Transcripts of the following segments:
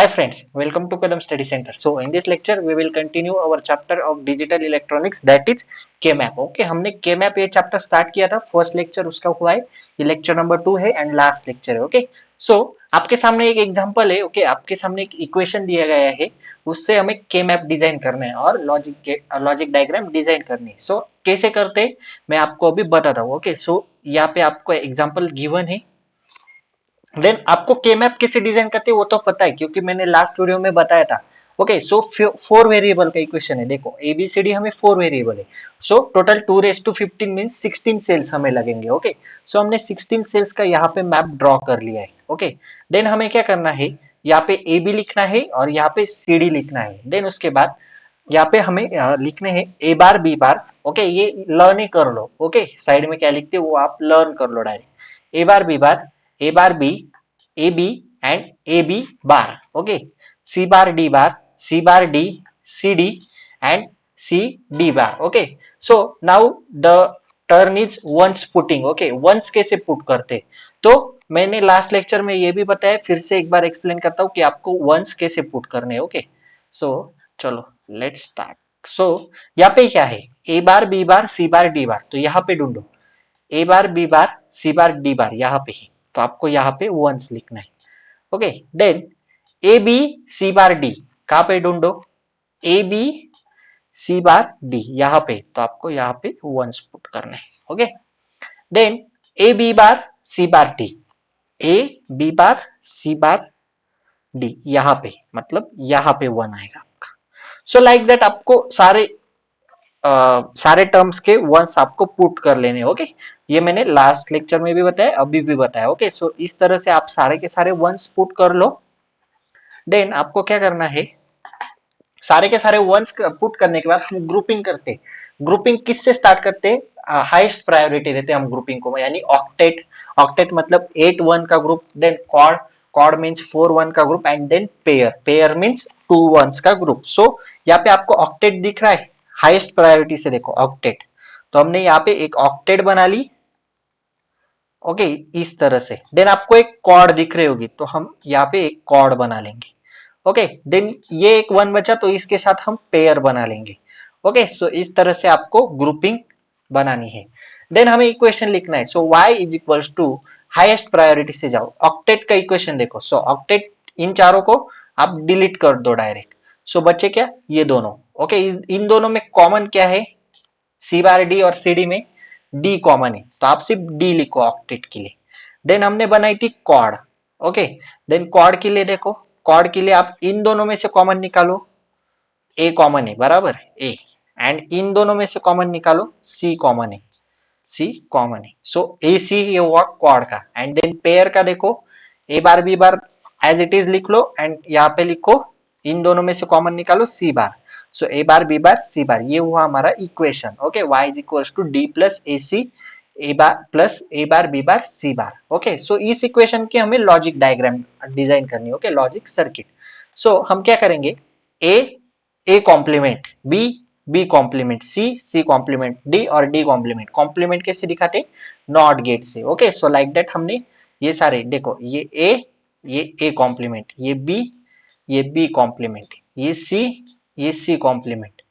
Hi friends, welcome to Kadam Study Center. So in this lecture we will continue our chapter of digital electronics that is K-map. Okay, हमने K-map ये chapter start किया था, first lecture उसका हुआ है, ये lecture number 2 है and last lecture है. ओके, सो आपके सामने एक एग्जांपल है. ओके, आपके सामने एक इक्वेशन दिया गया है, उससे हमें K-map डिजाइन करना है और लॉजिक डायग्राम डिजाइन करनी है. सो कैसे करते हैं मैं आपको अभी बताता हूँ. ओके, सो यहाँ पे आपको एग्जाम्पल गिवन है. देन आपको के मैप कैसे डिजाइन करते हैं वो तो पता है क्योंकि मैंने लास्ट वीडियो में बताया था. ओके, सो 4 वेरिएबल का इक्वेशन है. देखो एबीसीडी हमें 4 वेरिएबल है. So total 2 raised to 15 mean 16 cells हमें लगेंगे. ओके, सो हमने 16 सेल्स का यहाँ पे मैप ड्रॉ कर लिया है. ओके, देन हमें क्या करना है, यहाँ पे ए बी लिखना है और यहाँ पे सी डी लिखना है. देन उसके बाद यहाँ पे हमें लिखने हैं ए बार बी बार. ओके, ये लर्न ही कर लो. ओके, साइड में क्या लिखते हो वो आप लर्न कर लो direct. A bar B bar, A bar B, A B and A B bar. Okay, C bar D bar, C bar D, C D and C D bar. Okay, so now the turn is ones putting. Okay, ones कैसे put करते तो मैंने last lecture में ये भी बताया, फिर से एक बार एक्सप्लेन करता हूँ कि आपको वंस कैसे पुट करने. ओके, सो चलो लेट्स स्टार्ट. सो यहाँ पे क्या है, ए bar B bar C bar D बार, तो यहाँ पे ढूंढो ए bar B bar C bar D बार, यहाँ पे ही तो आपको यहाँ पे वंस लिखना है. Okay, then A B C bar D कहाँ पे ढूंढो, ए बी सी बार डी यहाँ पे, तो आपको यहाँ पे वंस पुट करना है. Okay, then A B bar C bar D, A B bar C bar D यहाँ पे, मतलब यहाँ पे वन आएगा. सो लाइक दैट आपको सारे टर्म्स के वंस आपको पुट कर लेने. ओके, ये मैंने लास्ट लेक्चर में भी बताया, अभी भी बताया. ओके, सो इस तरह से आप सारे के सारे वंस पुट कर लो. देन आपको क्या करना है, सारे के सारे वंस पुट करने के बाद हम ग्रुपिंग करते. ग्रुपिंग किससे स्टार्ट करते, हाईएस्ट प्रायोरिटी देते हम ग्रुपिंग को, यानी ऑक्टेट. ऑक्टेट मतलब 8 वन का group, then quad, quad means 4 one का group and then pair, pair means 2 ones का ग्रुप. सो यहाँ पे आपको ऑक्टेट दिख रहा है, हाईएस्ट प्रायोरिटी से देखो ऑक्टेट, तो हमने यहाँ पे एक ऑक्टेट बना ली. ओके, इस तरह से. देन आपको एक कॉर्ड दिख रही होगी, तो हम यहाँ पे एक कॉर्ड बना लेंगे. ओके, देन ये एक वन बचा तो इसके साथ हम पेयर बना लेंगे. ओके, सो इस तरह से आपको ग्रुपिंग बनानी है. देन हमें इक्वेशन लिखना है. So y is equals to highest priority से जाओ, ऑक्टेट का इक्वेशन देखो. सो ऑक्टेट इन चारों को आप डिलीट कर दो डायरेक्ट. सो बचे क्या, ये दोनों. ओके, इन दोनों में कॉमन क्या है, सी बार डी और सी डी में डी कॉमन है, तो आप सिर्फ डी लिखो ऑक्टेट के लिए. देन हमने बनाई थी कॉर्ड. ओके, देन कॉर्ड के लिए देखो, कॉर्ड के लिए आप इन दोनों में से कॉमन निकालो, ए कॉमन है बराबर, ए, एंड इन दोनों में से कॉमन निकालो, सी कॉमन है, सी कॉमन है. सो ए सी ये हुआ कॉर्ड का. एंड देन पेयर का देखो, A bar B bar as it is लिख लो एंड यहाँ पे लिखो इन दोनों में से कॉमन निकालो सी बार. सो ए बार बी बार सी बार, ये हुआ हमारा equation. Okay, y is equals to D plus A C A bar plus A bar B bar C bar. Okay, so इस इक्वेशन की हमें लॉजिक डायग्राम डिजाइन करनी है. Okay, logic circuit. सो हम क्या करेंगे, A complement B, B complement C, C complement D और D complement. Complement कैसे दिखाते, नॉट गेट से. ओके, सो लाइक दैट हमने ये सारे देखो, ये ए कॉम्प्लीमेंट, ये बी कॉम्प्लीमेंट, ये सी कॉम्प्लीमेंट,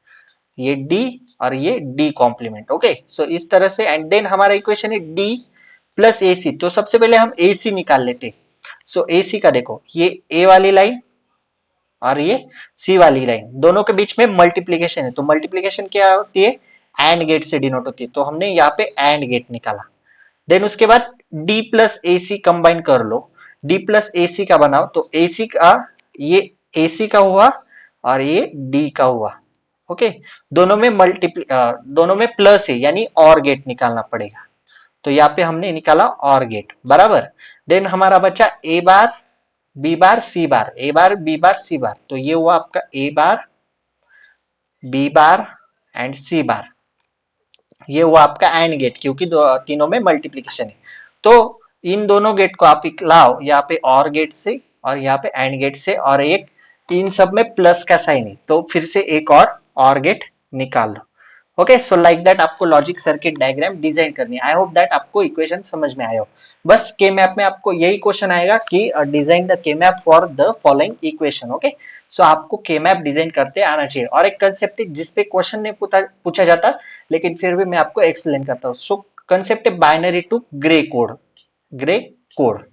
ये डी और ये डी कॉम्प्लीमेंट. ओके, सो इस तरह से. एंड देन हमारा इक्वेशन है डी प्लस ए सी, तो सबसे पहले हम ए सी निकाल लेते. सो ए सी का देखो, ये ए वाली लाइन और ये सी वाली लाइन, दोनों के बीच में मल्टीप्लीकेशन है, तो मल्टीप्लीकेशन क्या होती है, एंड गेट से डिनोट होती है, तो हमने यहाँ पे एंड गेट निकाला. देन उसके बाद D plus A C combine कर लो, डी प्लस ए सी का बनाओ, तो ए सी का, ये ए सी का हुआ और ये डी का हुआ. ओके, दोनों में प्लस है यानी और गेट निकालना पड़ेगा, तो यहाँ पे हमने निकाला और गेट बराबर. देन हमारा बचा ए bar B bar C bar, A bar B bar C बार, तो ये हुआ आपका ए बार बी बार एंड सी बार, ये हुआ आपका एंड गेट क्योंकि तीनों में मल्टीप्लीकेशन है. तो इन दोनों गेट को आप लाओ यहाँ पे और गेट से और यहाँ पे एंड गेट से, और एक इन सब में प्लस का साइन है, तो फिर से एक और गेट निकाल लो. ओके, सो लाइक दैट आपको लॉजिक सर्किट डायग्राम डिजाइन करनी है। आई होप दैट आपको इक्वेशन समझ में आया हो। बस के मैप में आपको यही क्वेश्चन आएगा कि design the K map for the following equation. Okay, so आपको के मैप डिजाइन करते आना चाहिए। और एक कंसेप्ट जिसपे क्वेश्चन नहीं पूछा जाता, लेकिन फिर भी मैं आपको एक्सप्लेन करता हूँ। सो कंसेप्ट है binary to gray code. Gray code,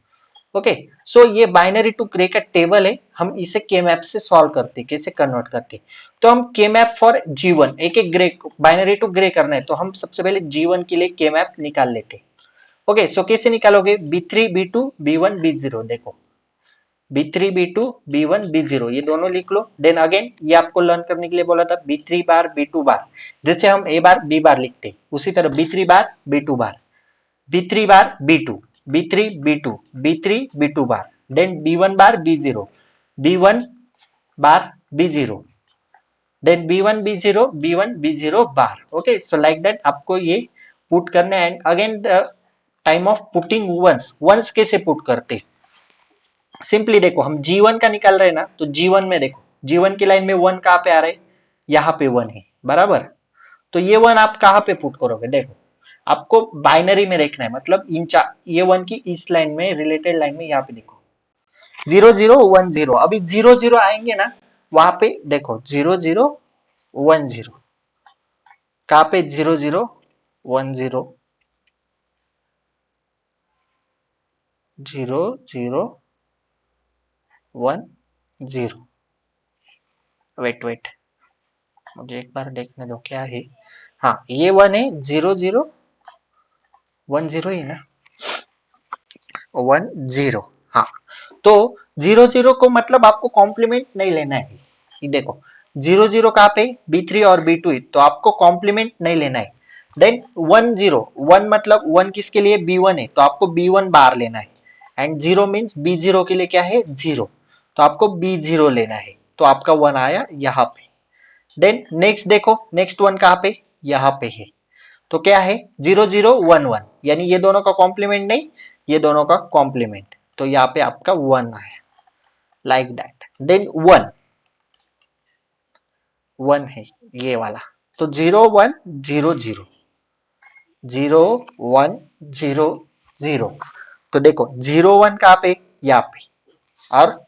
okay. So ये बाइनरी टू ग्रे का टेबल है, हम इसे के मैप से सॉल्व करते, कैसे कन्वर्ट करते। तो हम के मैप फॉर G1, एक एक ग्रे बाइनरी टू ग्रे करना है, तो हम सबसे पहले G1 के लिए के मैप निकाल लेते। ओके, सो कैसे निकालोगे, B3 B2 B1 B0। देखो B3 B2 B1 B0 ये दोनों लिख लो। देन अगेन ये आपको लर्न करने के लिए बोला था B3 बार B2 बार, जैसे हम A बार B बार लिखते, उसी तरह B3 bar B2 bar, B3 bar B2 B3 B2 B3 B2 bar, then B1 bar B0 B1 bar B0, then B1 B0 B1 B0 bar. Okay, so like that आपको ये put करना है। And again the time of putting ones, ones कैसे put करते, simply देखो हम G1 का निकाल रहे हैं ना, तो G1 में देखो G1 की लाइन में 1 कहां पे आ रहा है, यहाँ पे 1 है बराबर। तो ये 1 आप कहां पे पुट करोगे, देखो आपको बाइनरी में देखना है, मतलब इन ये 1 की इस लाइन में, रिलेटेड लाइन में, यहाँ पे देखो 0010। अभी 00 आएंगे ना, वहां पे देखो 0010, कहां पे 0010 0010। वेट वेट, मुझे एक बार देखने दो क्या है। हाँ ये 1 है, 0010 ही ना, 10। हाँ, तो 00 को मतलब आपको कॉम्प्लीमेंट नहीं लेना है। ये देखो 00 कहाँ पे, B3 और B2 है, तो आपको कॉम्प्लीमेंट नहीं लेना है। देन 1 मतलब 1 किसके लिए, B1 है, तो आपको B1 बार लेना है। एंड 0 मीन्स B0 के लिए क्या है, 0, तो आपको B0 लेना है। तो आपका 1 आया यहाँ पे। देन नेक्स्ट देखो, नेक्स्ट 1 कहाँ पे, यहाँ पे है, तो क्या है 0011, यानी ये दोनों का कॉम्प्लीमेंट नहीं, ये दोनों का कॉम्प्लीमेंट, तो यहाँ पे आपका 1 आया, लाइक दैट। देन 1 1 है ये वाला, तो 0100 तो देखो 01 कहाँ पे, यहाँ पे, और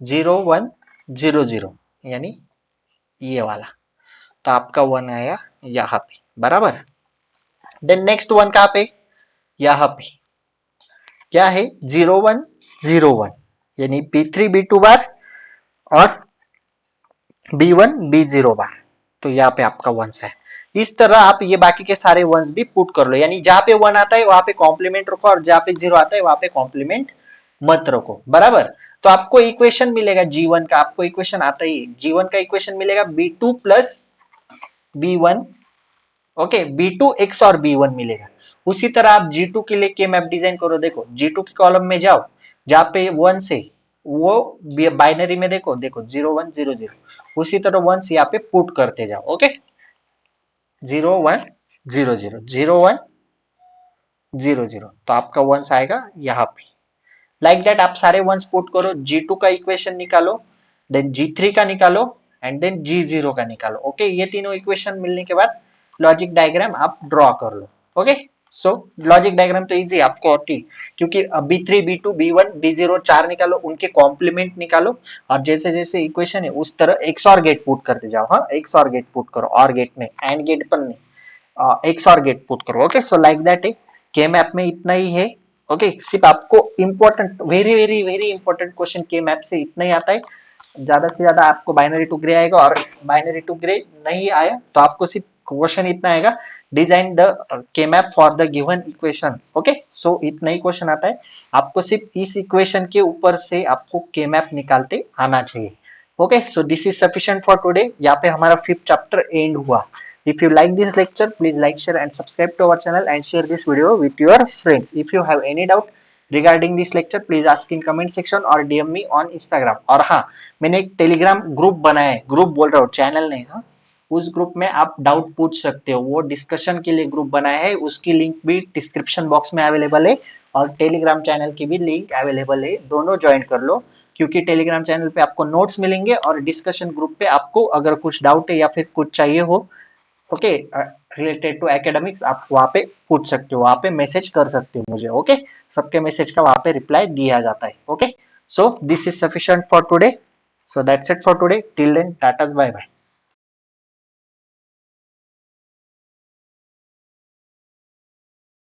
0100 यानी ये वाला, तो आपका 1 आया यहाँ पे बराबर। देन नेक्स्ट 1 कहाँ पे, यहाँ पे, क्या है 0101, यानी B3 B2 बार और B1 B0 बार, तो यहाँ पे आपका वंस है। इस तरह आप ये बाकी के सारे वंस भी पुट कर लो, यानी जहां पे 1 आता है वहां पे कॉम्प्लीमेंट रखो, और जहां पे 0 आता है वहां पे कॉम्प्लीमेंट मत रखो बराबर। तो आपको इक्वेशन मिलेगा G1 का, आपको इक्वेशन आता ही, G1 का इक्वेशन मिलेगा B2 plus B1, okay, B2 x और B1 मिलेगा। उसी तरह आप G2 के लिए के मैप डिजाइन करो। देखो G2 के कॉलम में जाओ, जहां पे 1 से, वो बाइनरी में देखो, देखो 0100, उसी तरह वंस यहाँ पे पुट करते जाओ। ओके, 0100 तो आपका वंस आएगा यहाँ पे। लाइक दैट आप सारे वंस पुट करो, G2 का इक्वेशन निकालो, देन G3 का निकालो, एंड देन G0 का निकालो। ओके, ये तीनों इक्वेशन मिलने के बाद लॉजिक डायग्राम आप ड्रॉ कर लो। ओके, सो लॉजिक डायग्राम तो इजी आपको आती, क्योंकि B3 B2 B1 B0 चार निकालो, उनके कॉम्प्लीमेंट निकालो, और जैसे जैसे इक्वेशन है उस तरह XOR गेट पुट करते जाओ। हाँ, XOR गेट पुट करो, और गेट में, एंड गेट पर नहीं, XOR गेट पुट करो। ओके, सो लाइक दैट है, के मैप में इतना ही है। ओके, सिर्फ आपको important, very very very important question के मैप से इतना ही आता है। ज्यादा से ज्यादा आपको बाइनरी टू ग्रे आएगा, और बाइनरी टू ग्रे नहीं आया तो आपको सिर्फ क्वेश्चन इतना आएगा, design the K map for the given equation. Okay, so इतना ही क्वेश्चन आता है, आपको सिर्फ इस इक्वेशन के ऊपर से आपको के मैप निकालते आना चाहिए। Okay, so this is sufficient for today. यहाँ पे हमारा 5th चैप्टर एंड हुआ। If you like this lecture, please like, share and subscribe to our channel, and share this video with your friends. If you have any doubt regarding this lecture, please ask in comment section or DM me on Instagram. और हाँ, मैंने एक Telegram group बनाया है, group बोल रहा हूँ, channel नहीं, हाँ, उस ग्रुप में आप डाउट पूछ सकते हो। वो डिस्कशन के लिए ग्रुप बनाया है, उसकी लिंक भी डिस्क्रिप्शन बॉक्स में अवेलेबल है, और टेलीग्राम चैनल की भी लिंक अवेलेबल है, दोनों ज्वाइन कर लो। क्योंकि टेलीग्राम चैनल पे आपको नोट्स मिलेंगे, और डिस्कशन ग्रुप पे आपको अगर कुछ डाउट है या फिर कुछ चाहिए हो, ओके, रिलेटेड टू एकेडमिक्स आप वहां पे पूछ सकते हो, वहां पे मैसेज कर सकते हो मुझे। ओके, सबके मैसेज का वहां पे रिप्लाई दिया जाता है। Okay, so this is sufficient for today, so that's it for today, till then tata bye bye.